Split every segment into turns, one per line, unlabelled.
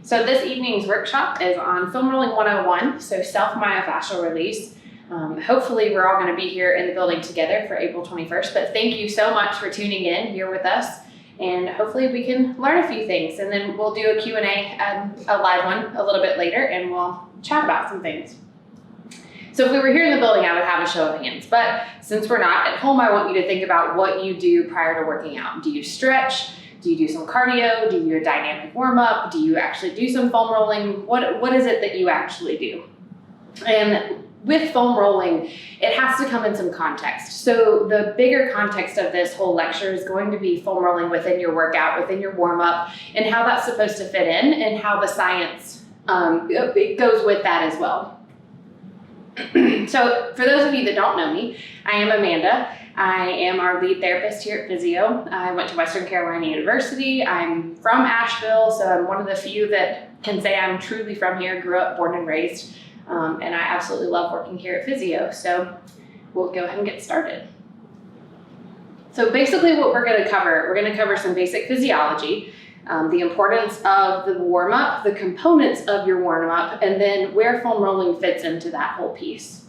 So this evening's workshop is on foam rolling 101, so self-myofascial release. Hopefully we're all going to be here in the building together for April 21st, but thank you so much for tuning in here with us, and hopefully we can learn a few things, and then we'll do a Q&A, a live one a little bit later, and we'll chat about some things. So if we were here in the building, I would have a show of hands, but since we're not at home, I want you to think about what you do prior to working out. Do you stretch? Do you do some cardio? Do you do a dynamic warm-up? Do you actually do some foam rolling? What is it that you actually do? And with foam rolling, it has to come in some context. So the bigger context of this whole lecture is going to be foam rolling within your workout, within your warm-up, and how that's supposed to fit in, and how the science it goes with that as well. So for those of you that don't know me, I am Amanda. I am our lead therapist here at Physio. I went to Western Carolina University. I'm from Asheville, so I'm one of the few that can say I'm truly from here, grew up, born and raised, and I absolutely love working here at Physio. So we'll go ahead and get started. So basically what we're going to cover some basic physiology, the importance of the warm-up, the components of your warm-up, and then where foam rolling fits into that whole piece.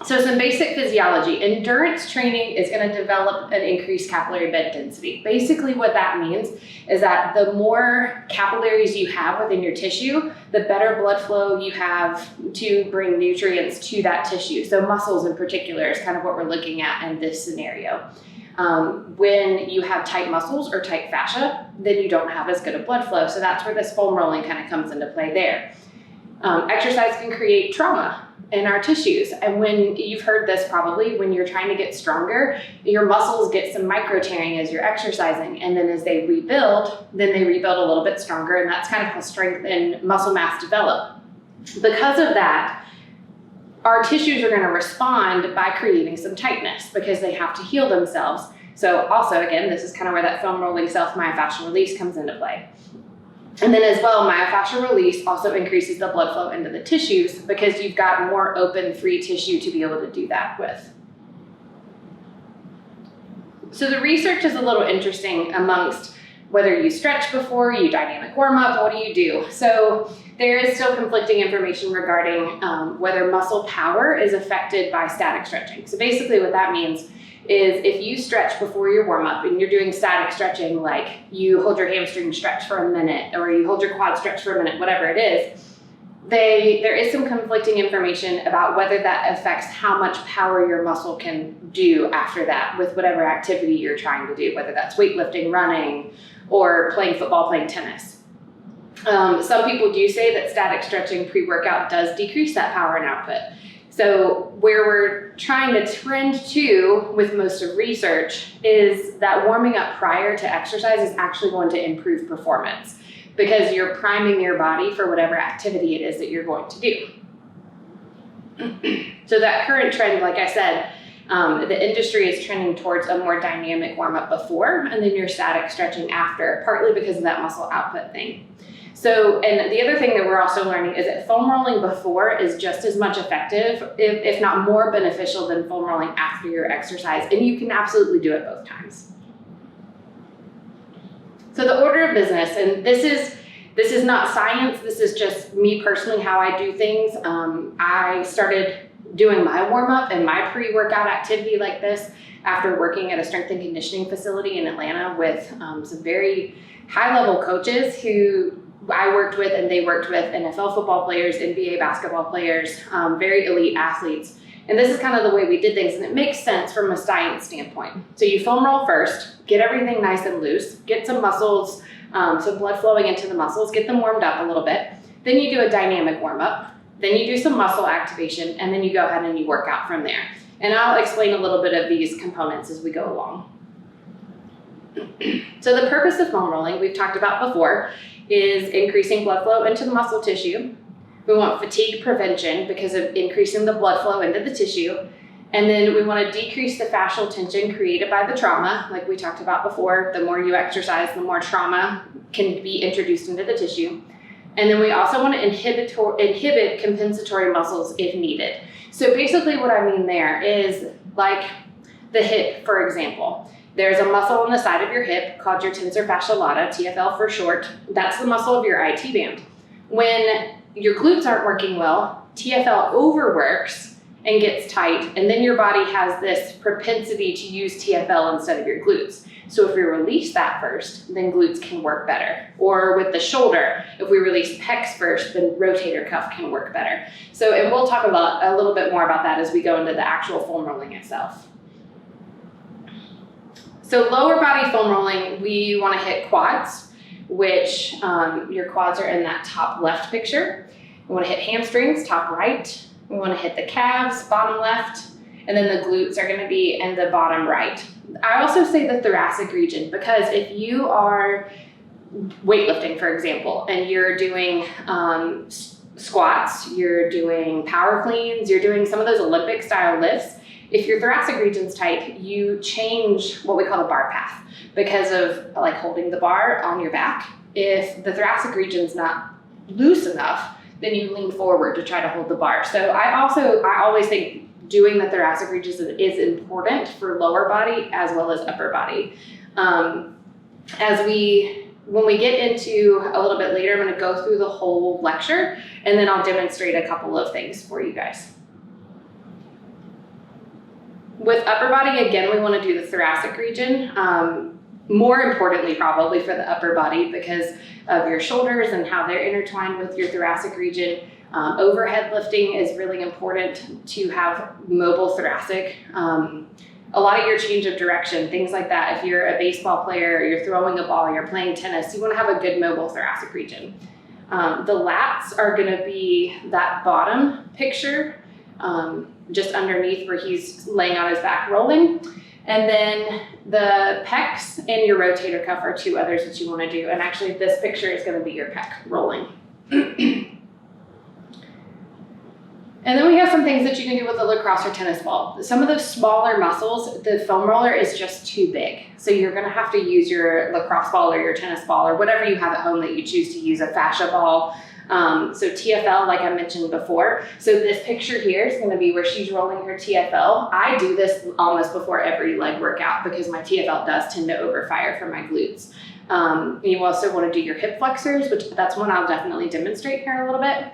So some basic physiology. Endurance training is going to develop an increased capillary bed density. Basically what that means is that the more capillaries you have within your tissue, the better blood flow you have to bring nutrients to that tissue. So muscles in particular is kind of what we're looking at in this scenario. When you have tight muscles or tight fascia, then you don't have as good a blood flow. So that's where this foam rolling kind of comes into play there. Exercise can create trauma in our tissues. And when you've heard this probably, when you're trying to get stronger, your muscles get some micro tearing as you're exercising. And then as they rebuild, then they rebuild a little bit stronger. And that's kind of how strength and muscle mass develop. Because of that, our tissues are going to respond by creating some tightness because they have to heal themselves. So also, again, this is kind of where that foam rolling self-myofascial release comes into play. And then as well, myofascial release also increases the blood flow into the tissues because you've got more open, free tissue to be able to do that with. So the research is a little interesting amongst whether you stretch before, you dynamic warm up, what do you do? So there is still conflicting information regarding whether muscle power is affected by static stretching. So basically what that means is if you stretch before your warm up and you're doing static stretching, like you hold your hamstring stretch for a minute or you hold your quad stretch for a minute, whatever it is, there is some conflicting information about whether that affects how much power your muscle can do after that with whatever activity you're trying to do, whether that's weightlifting, running, or playing football, playing tennis. Some people do say that static stretching pre-workout does decrease that power and output. So where we're trying to trend to with most of research is that warming up prior to exercise is actually going to improve performance because you're priming your body for whatever activity it is that you're going to do. So that current trend, like I said, the industry is trending towards a more dynamic warm-up before and then your static stretching after, partly because of that muscle output thing. So, and the other thing that we're also learning is that foam rolling before is just as much effective, if not more beneficial than foam rolling after your exercise, and you can absolutely do it both times. So the order of business, and this is not science, this is just me personally how I do things. I started doing my warm-up and my pre-workout activity like this after working at a strength and conditioning facility in Atlanta with some very high-level coaches who I worked with and they worked with NFL football players, NBA basketball players, very elite athletes. And this is kind of the way we did things, and it makes sense from a science standpoint. So you foam roll first, get everything nice and loose, get some muscles, some blood flowing into the muscles, get them warmed up a little bit. Then you do a dynamic warm up, then you do some muscle activation, and then you go ahead and you work out from there. And I'll explain a little bit of these components as we go along. So the purpose of foam rolling, we've talked about before, is increasing blood flow into the muscle tissue. We want fatigue prevention because of increasing the blood flow into the tissue. And then we want to decrease the fascial tension created by the trauma, like we talked about before. The more you exercise, the more trauma can be introduced into the tissue. And then we also want to inhibit compensatory muscles if needed. So basically what I mean there is like the hip, for example. There's a muscle on the side of your hip called your tensor fascia lata, TFL for short. That's the muscle of your IT band. When your glutes aren't working well, TFL overworks and gets tight, and then your body has this propensity to use TFL instead of your glutes. So if we release that first, then glutes can work better. Or with the shoulder, if we release pecs first, then rotator cuff can work better. So, and we'll talk about a little bit more about that as we go into the actual foam rolling itself. So lower body foam rolling, we want to hit quads, which your quads are in that top left picture. We want to hit hamstrings, top right. We want to hit the calves, bottom left, and then the glutes are going to be in the bottom right. I also say the thoracic region because if you are weightlifting, for example, and you're doing squats, you're doing power cleans, you're doing some of those Olympic style lifts, if your thoracic region's tight, you change what we call the bar path because of like holding the bar on your back. If the thoracic region's not loose enough, then you lean forward to try to hold the bar. So I always think doing the thoracic region is important for lower body as well as upper body. When we get into a little bit later, I'm going to go through the whole lecture and then I'll demonstrate a couple of things for you guys. With upper body, again, we want to do the thoracic region. More importantly, probably for the upper body because of your shoulders and how they're intertwined with your thoracic region. Overhead lifting is really important to have mobile thoracic. A lot of your change of direction, things like that. If you're a baseball player, you're throwing a ball, you're playing tennis, you want to have a good mobile thoracic region. The lats are going to be that bottom picture, just underneath where he's laying on his back rolling. And then the pecs and your rotator cuff are two others that you want to do. And actually this picture is going to be your pec rolling. And then we have some things that you can do with a lacrosse or tennis ball. Some of those smaller muscles, the foam roller is just too big. So you're going to have to use your lacrosse ball or your tennis ball or whatever you have at home that you choose to use, a fascia ball. So TFL, like I mentioned before. So this picture here is going to be where she's rolling her TFL. I do this almost before every leg workout because my TFL does tend to overfire for my glutes. You also want to do your hip flexors, which that's one I'll definitely demonstrate here in a little bit.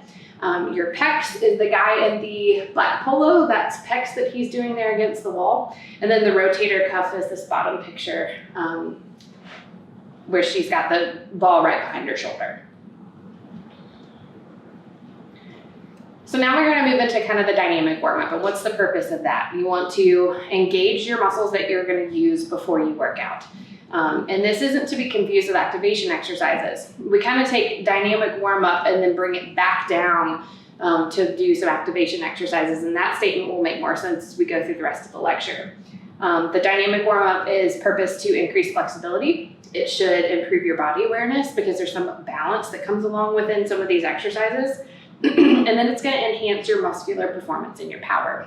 Your pecs is the guy in the black polo. That's pecs that he's doing there against the wall. And then the rotator cuff is this bottom picture where she's got the ball right behind her shoulder. So now we're going to move into kind of the dynamic warm-up. And what's the purpose of that? You want to engage your muscles that you're going to use before you work out. And this isn't to be confused with activation exercises. We kind of take dynamic warm-up and then bring it back down to do some activation exercises. And that statement will make more sense as we go through the rest of the lecture. The dynamic warm-up is purposed to increase flexibility. It should improve your body awareness because there's some balance that comes along within some of these exercises. And then it's going to enhance your muscular performance and your power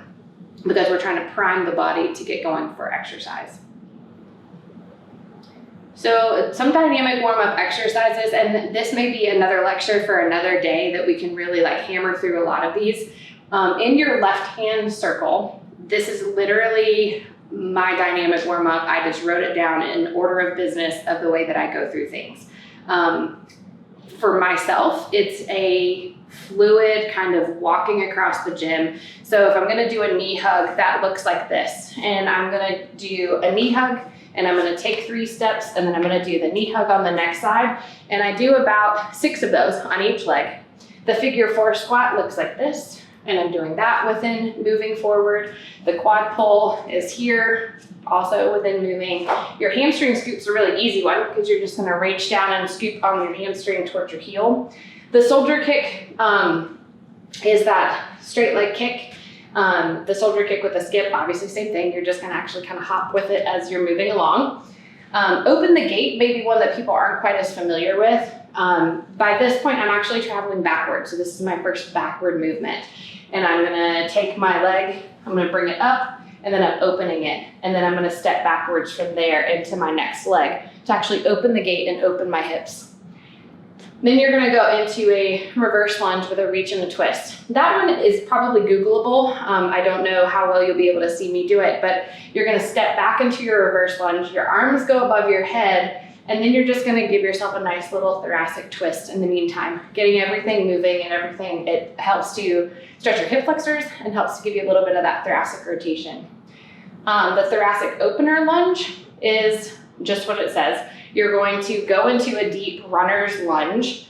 because we're trying to prime the body to get going for exercise. So some dynamic warm-up exercises, and this may be another lecture for another day that we can really like hammer through a lot of these. In your left hand circle, this is literally my dynamic warm-up. I just wrote it down in order of business of the way that I go through things. For myself, it's a fluid kind of walking across the gym. So if I'm going to do a knee hug, that looks like this. And I'm going to do a knee hug and I'm going to take 3 steps and then I'm going to do the knee hug on the next side. And I do about 6 of those on each leg. The figure 4 squat looks like this. And I'm doing that within moving forward. The quad pull is here, also within moving. Your hamstring scoop's a really easy one because you're just going to reach down and scoop on your hamstring towards your heel. The soldier kick is that straight leg kick. The soldier kick with a skip, obviously same thing. You're just going to actually kind of hop with it as you're moving along. Open the gate may be one that people aren't quite as familiar with. By this point, I'm actually traveling backwards. So this is my first backward movement. And I'm going to take my leg, I'm going to bring it up, and then I'm opening it. And then I'm going to step backwards from there into my next leg to actually open the gate and open my hips. Then you're gonna go into a reverse lunge with a reach and a twist. That one is probably Googleable. I don't know how well you'll be able to see me do it, but you're gonna step back into your reverse lunge, your arms go above your head, and then you're just gonna give yourself a nice little thoracic twist in the meantime, getting everything moving and everything. It helps to stretch your hip flexors and helps to give you a little bit of that thoracic rotation. The thoracic opener lunge is just what it says. You're going to go into a deep runner's lunge,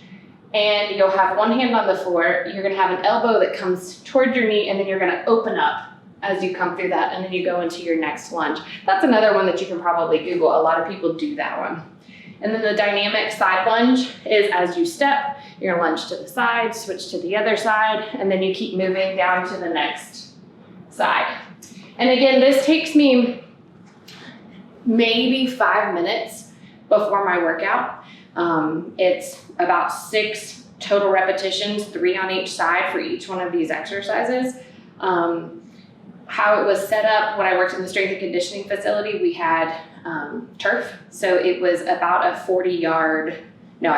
and you'll have one hand on the floor. You're gonna have an elbow that comes towards your knee, and then you're gonna open up as you come through that, and then you go into your next lunge. That's another one that you can probably Google. A lot of people do that one. And then the dynamic side lunge is as you step, you're gonna lunge to the side, switch to the other side, and then you keep moving down to the next side. And again, this takes me maybe 5 minutes before my workout. It's about 6 total repetitions, 3 on each side for each one of these exercises. How it was set up when I worked in the strength and conditioning facility, we had turf. So it was about a 20-yard. It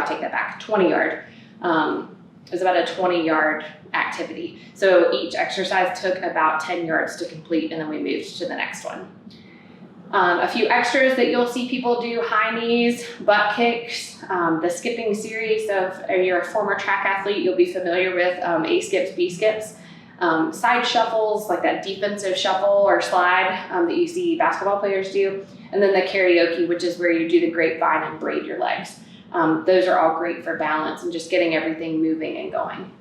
was about a 20-yard activity. So each exercise took about 10 yards to complete, and then we moved to the next one. A few extras that you'll see people do: high knees, butt kicks, the skipping series. So if you're a former track athlete, you'll be familiar with A skips, B skips, side shuffles, like that defensive shuffle or slide that you see basketball players do, and then the karaoke, which is where you do the grapevine and braid your legs. Those are all great for balance and just getting everything moving and going.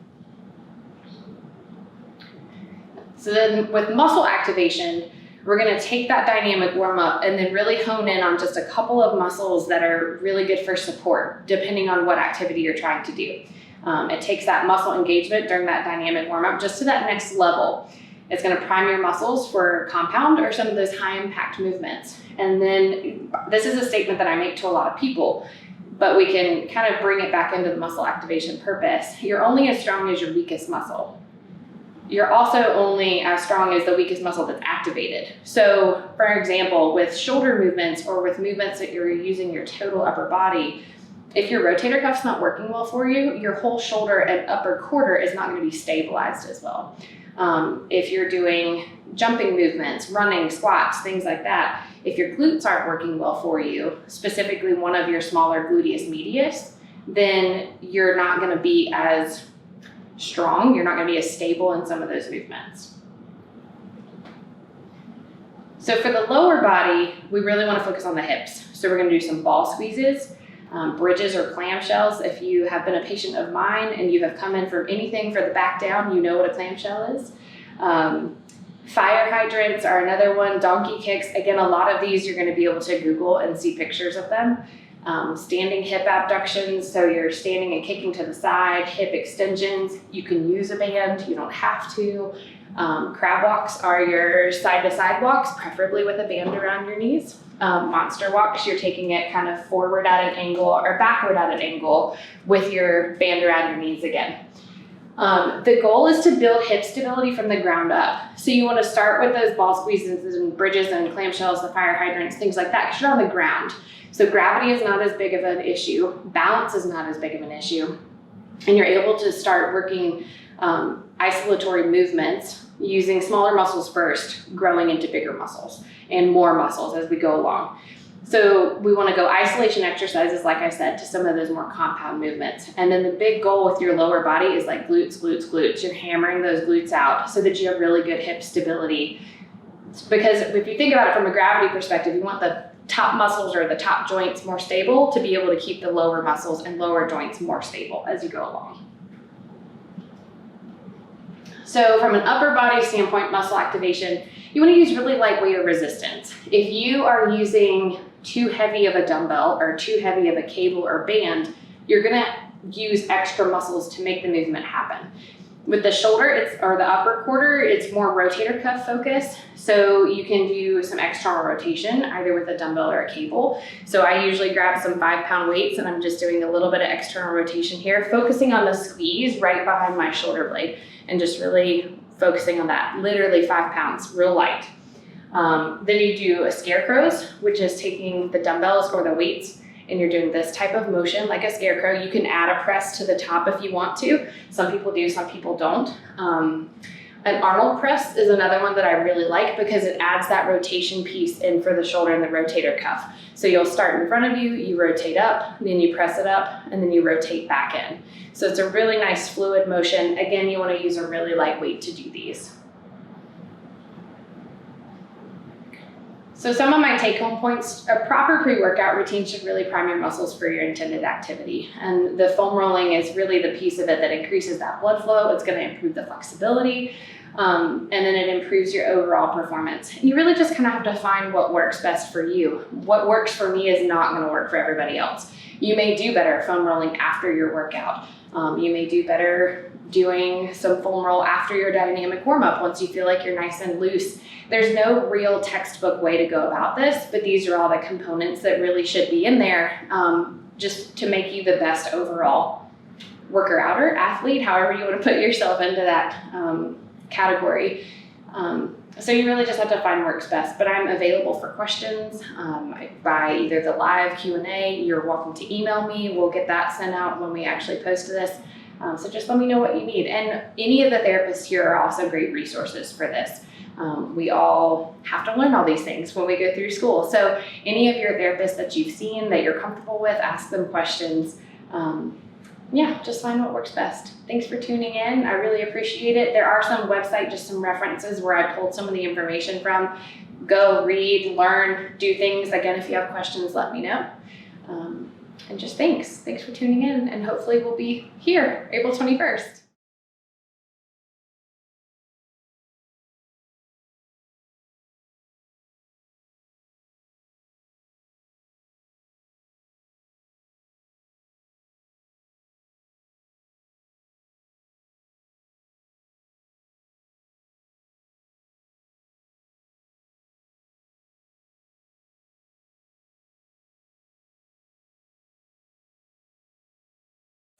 So then with muscle activation, we're gonna take that dynamic warm up and then really hone in on just a couple of muscles that are really good for support, depending on what activity you're trying to do. It takes that muscle engagement during that dynamic warm up just to that next level. It's gonna prime your muscles for compound or some of those high impact movements. And then this is a statement that I make to a lot of people, but we can kind of bring it back into the muscle activation purpose. You're only as strong as your weakest muscle. You're also only as strong as the weakest muscle that's activated. So for example, with shoulder movements or with movements that you're using your total upper body, if your rotator cuff's not working well for you, your whole shoulder and upper quarter is not going to be stabilized as well. If you're doing jumping movements, running, squats, things like that, if your glutes aren't working well for you, specifically one of your smaller gluteus medius, then you're not going to be as strong, you're not going to be as stable in some of those movements. So for the lower body, we really want to focus on the hips. So we're going to do some ball squeezes, bridges or clamshells. If you have been a patient of mine and you have come in from anything for the back down, you know what a clamshell is. Fire hydrants are another one, donkey kicks. Again, a lot of these you're going to be able to Google and see pictures of them. Standing hip abductions, so you're standing and kicking to the side, hip extensions. You can use a band, you don't have to. Crab walks are your side-to-side walks, preferably with a band around your knees. Monster walks, you're taking it kind of forward at an angle or backward at an angle with your band around your knees again. The goal is to build hip stability from the ground up. So you want to start with those ball squeezes and bridges and clamshells, the fire hydrants, things like that, because you're on the ground. So gravity is not as big of an issue. Balance is not as big of an issue. And you're able to start working isolatory movements using smaller muscles first, growing into bigger muscles and more muscles as we go along. So we want to go isolation exercises, like I said, to some of those more compound movements. And then the big goal with your lower body is like glutes, glutes, glutes. You're hammering those glutes out so that you have really good hip stability. Because if you think about it from a gravity perspective, you want the top muscles or the top joints more stable to be able to keep the lower muscles and lower joints more stable as you go along. So from an upper body standpoint, muscle activation, you want to use really lightweight or resistance. If you are using too heavy of a dumbbell or too heavy of a cable or band, you're going to use extra muscles to make the movement happen. With the shoulder or the upper quarter, it's more rotator cuff focus. So you can do some external rotation, either with a dumbbell or a cable. So I usually grab some 5-pound weights and I'm just doing a little bit of external rotation here, focusing on the squeeze right behind my shoulder blade and just really focusing on that, literally 5 pounds, real light. Then you do a scarecrows, which is taking the dumbbells or the weights and you're doing this type of motion like a scarecrow, you can add a press to the top if you want to. Some people do, some people don't. An Arnold press is another one that I really like because it adds that rotation piece in for the shoulder and the rotator cuff. So you'll start in front of you, you rotate up, then you press it up, and then you rotate back in. So it's a really nice fluid motion. Again, you want to use a really light weight to do these. So some of my take-home points, a proper pre-workout routine should really prime your muscles for your intended activity. And the foam rolling is really the piece of it that increases that blood flow. It's going to improve the flexibility, and then it improves your overall performance. And you really just kind of have to find what works best for you. What works for me is not going to work for everybody else. You may do better foam rolling after your workout. You may do better doing some foam roll after your dynamic warm-up once you feel like you're nice and loose. There's no real textbook way to go about this, but these are all the components that really should be in there just to make you the best overall worker, outer, athlete, however you want to put yourself into that category. So you really just have to find what works best, but I'm available for questions by either the live Q&A. You're welcome to email me. We'll get that sent out when we actually post this. So just let me know what you need. And any of the therapists here are also great resources for this. We all have to learn all these things when we go through school. So any of your therapists that you've seen that you're comfortable with, ask them questions. Yeah, just find what works best. Thanks for tuning in. I really appreciate it. There are some website, just some references where I pulled some of the information from. Go read, learn, do things. Again, if you have questions, let me know. And just thanks. Thanks for tuning in, and hopefully we'll be here April 21st.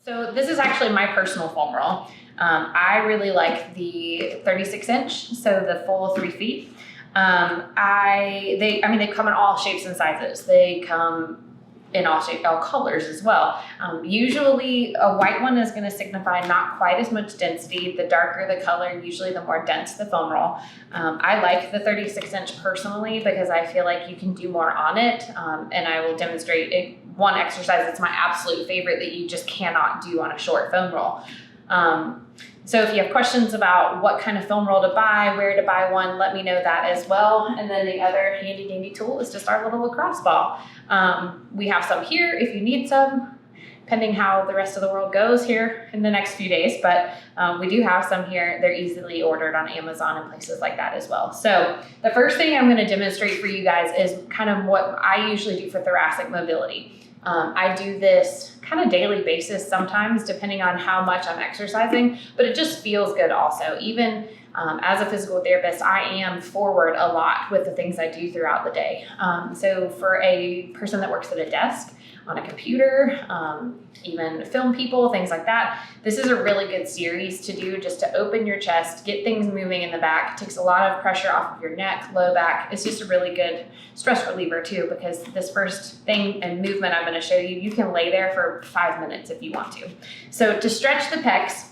So this is actually my personal foam roll. I really like the 36-inch, so the full 3 feet. They come in all shapes and sizes. They come in all colors as well. Usually a white one is going to signify not quite as much density. The darker the color, usually the more dense the foam roll. I like the 36-inch personally because I feel like you can do more on it, and I will demonstrate one exercise that's my absolute favorite that you just cannot do on a short foam roll. So if you have questions about what kind of foam roll to buy, where to buy one, let me know that as well. And then the other handy dandy tool is just our little lacrosse ball. We have some here if you need some, depending how the rest of the world goes here in the next few days. But we do have some here. They're easily ordered on Amazon and places like that as well. So the first thing I'm going to demonstrate for you guys is kind of what I usually do for thoracic mobility. I do this kind of daily basis sometimes, depending on how much I'm exercising, but it just feels good also. Even as a physical therapist, I am forward a lot with the things I do throughout the day. So for a person that works at a desk, on a computer, even film people, things like that, this is a really good series to do just to open your chest, get things moving in the back. It takes a lot of pressure off of your neck, low back. It's just a really good stress reliever too, because this first thing and movement I'm gonna show you, you can lay there for 5 minutes if you want to. So to stretch the pecs,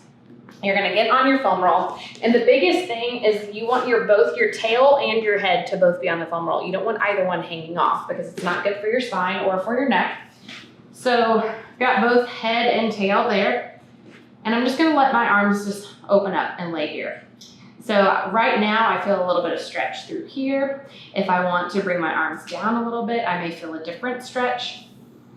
you're gonna get on your foam roll. And the biggest thing is you want both your tail and your head to both be on the foam roll. You don't want either one hanging off because it's not good for your spine or for your neck. So got both head and tail there. And I'm just gonna let my arms just open up and lay here. So right now I feel a little bit of stretch through here. If I want to bring my arms down a little bit, I may feel a different stretch.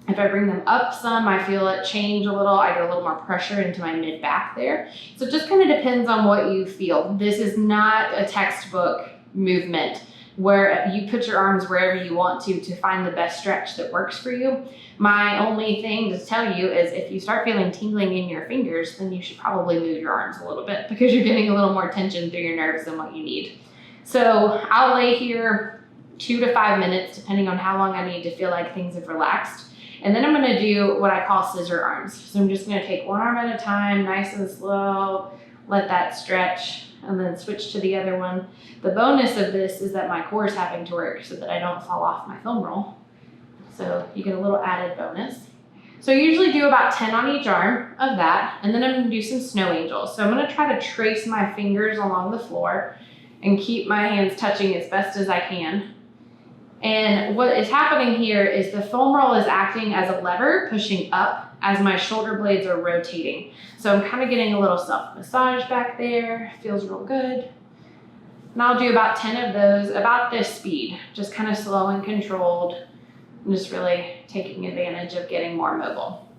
If I bring them up some, I feel it change a little. I get a little more pressure into my mid back there. So it just kind of depends on what you feel. This is not a textbook movement where you put your arms wherever you want to find the best stretch that works for you. My only thing to tell you is if you start feeling tingling in your fingers, then you should probably move your arms a little bit because you're getting a little more tension through your nerves than what you need. So I'll lay here 2 to 5 minutes, depending on how long I need to feel like things have relaxed. And then I'm gonna do what I call scissor arms. So I'm just gonna take one arm at a time, nice and slow, let that stretch, and then switch to the other one. The bonus of this is that my core is having to work so that I don't fall off my foam roll. So you get a little added bonus. So I usually do about 10 on each arm of that, and then I'm gonna do some snow angels. So I'm gonna try to trace my fingers along the floor and keep my hands touching as best as I can. And what is happening here is the foam roll is acting as a lever, pushing up as my shoulder blades are rotating. So I'm kind of getting a little self-massage back there, feels real good. And I'll do about 10 of those, about this speed, just kind of slow and controlled, and just really taking advantage of getting more mobile.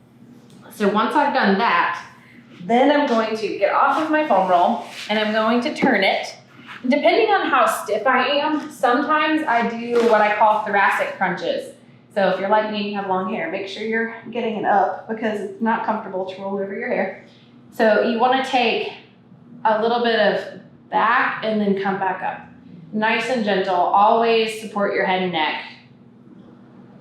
So once I've done that, then I'm going to get off of my foam roll and I'm going to turn it. Depending on how stiff I am, sometimes I do what I call thoracic crunches. So if you're like me and you have long hair, make sure you're getting it up because it's not comfortable to roll over your hair. So you want to take a little bit of back and then come back up. Nice and gentle, always support your head and neck.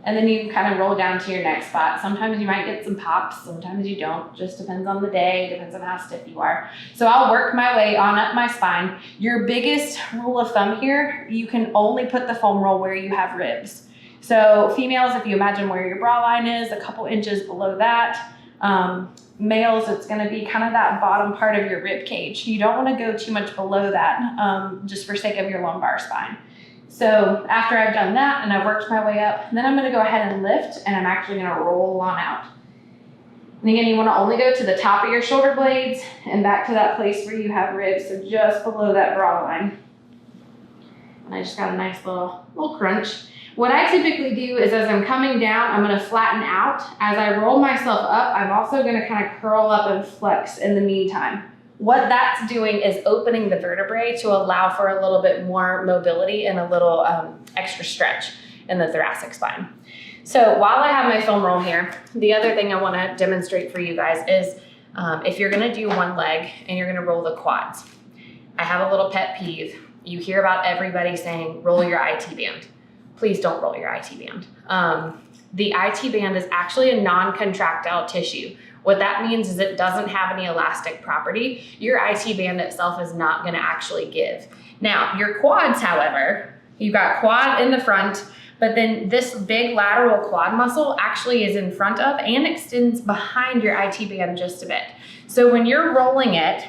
And then you can kind of roll down to your next spot. Sometimes you might get some pops, sometimes you don't. Just depends on the day, depends on how stiff you are. So I'll work my way on up my spine. Your biggest rule of thumb here, you can only put the foam roll where you have ribs. So females, if you imagine where your bra line is, a couple inches below that. Males, it's gonna be kind of that bottom part of your rib cage. You don't wanna go too much below that, just for sake of your lumbar spine. So after I've done that and I've worked my way up, then I'm gonna go ahead and lift and I'm actually gonna roll on out. And again, you wanna only go to the top of your shoulder blades and back to that place where you have ribs, so just below that bra line. And I just got a nice little crunch. What I typically do is as I'm coming down, I'm gonna flatten out. As I roll myself up, I'm also gonna kind of curl up and flex in the meantime. What that's doing is opening the vertebrae to allow for a little bit more mobility and a little extra stretch in the thoracic spine. So while I have my foam roll here, the other thing I wanna demonstrate for you guys is if you're gonna do one leg and you're gonna roll the quads. I have a little pet peeve. You hear about everybody saying, roll your IT band. Please don't roll your IT band. The IT band is actually a non-contractile tissue. What that means is it doesn't have any elastic property. Your IT band itself is not gonna actually give. Now, your quads, however, you've got quad in the front, but then this big lateral quad muscle actually is in front of and extends behind your IT band just a bit. So when you're rolling it,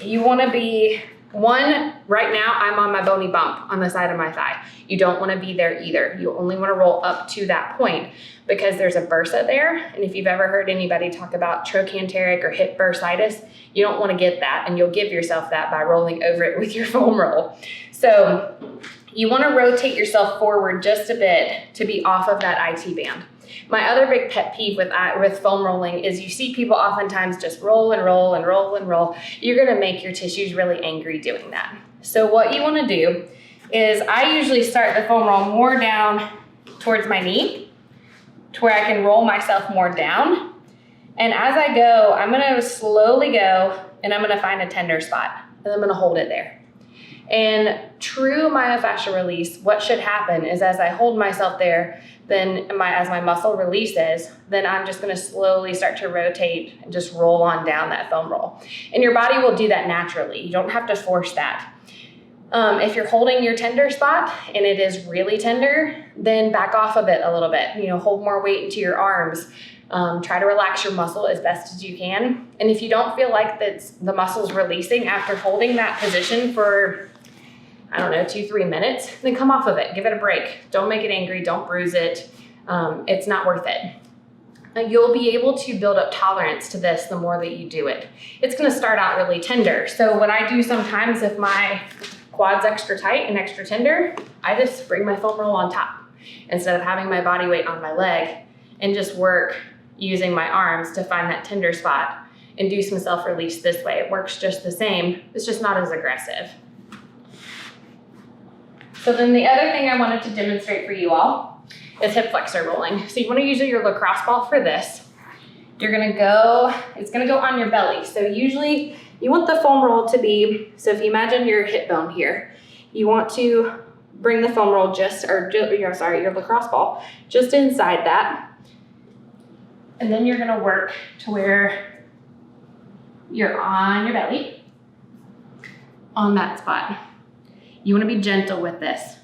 you wanna be, right now I'm on my bony bump on the side of my thigh. You don't wanna be there either. You only wanna roll up to that point because there's a bursa there. And if you've ever heard anybody talk about trochanteric or hip bursitis, you don't wanna get that and you'll give yourself that by rolling over it with your foam roll. So you wanna rotate yourself forward just a bit to be off of that IT band. My other big pet peeve with foam rolling is you see people oftentimes just roll and roll and roll and roll. You're gonna make your tissues really angry doing that. So what you wanna do is I usually start the foam roll more down towards my knee to where I can roll myself more down. And as I go, I'm gonna slowly go and I'm gonna find a tender spot and I'm gonna hold it there. And true myofascial release, what should happen is as I hold myself there, then as my muscle releases, then I'm just gonna slowly start to rotate and just roll on down that foam roll. And your body will do that naturally. You don't have to force that. If you're holding your tender spot and it is really tender, then back off of it a little bit. Hold more weight into your arms. Try to relax your muscle as best as you can. And if you don't feel like the muscle's releasing after holding that position for, 2-3 minutes, then come off of it. Give it a break. Don't make it angry. Don't bruise it. It's not worth it. You'll be able to build up tolerance to this the more that you do it. It's gonna start out really tender. So what I do sometimes if my quad's extra tight and extra tender, I just bring my foam roll on top instead of having my body weight on my leg and just work using my arms to find that tender spot and do some self-release this way. It works just the same, it's just not as aggressive. So then the other thing I wanted to demonstrate for you all is hip flexor rolling. So you wanna use your lacrosse ball for this. It's gonna go on your belly. So usually you want the foam roll to be, so if you imagine your hip bone here, you want to bring the foam roll your lacrosse ball just inside that. And then you're gonna work to where you're on your belly, on that spot. You wanna be gentle with this.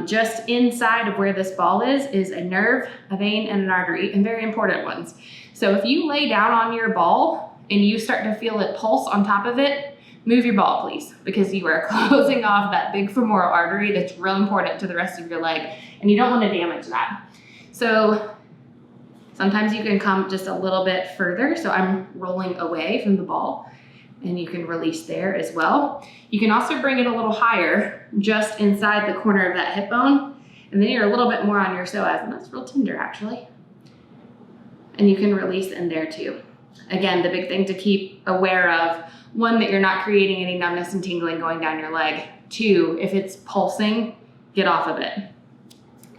Just inside of where this ball is a nerve, a vein, and an artery, and very important ones. So if you lay down on your ball and you start to feel it pulse on top of it, move your ball, please, because you are closing off that big femoral artery that's real important to the rest of your leg, and you don't want to damage that. So sometimes you can come just a little bit further. So I'm rolling away from the ball, and you can release there as well. You can also bring it a little higher, just inside the corner of that hip bone, and then you're a little bit more on your psoas, and that's real tender actually. And you can release in there too. Again, the big thing to keep aware of, one, that you're not creating any numbness and tingling going down your leg. Two, if it's pulsing, get off of it.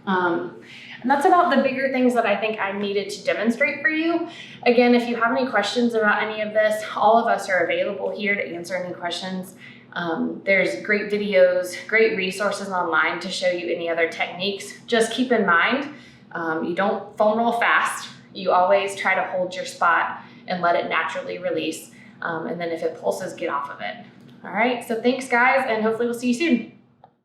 And that's about the bigger things that I think I needed to demonstrate for you. Again, if you have any questions about any of this, all of us are available here to answer any questions. There's great videos, great resources online to show you any other techniques. Just keep in mind, you don't foam roll fast. You always try to hold your spot and let it naturally release. And then if it pulses, get off of it. All right, so thanks guys, and hopefully we'll see you soon.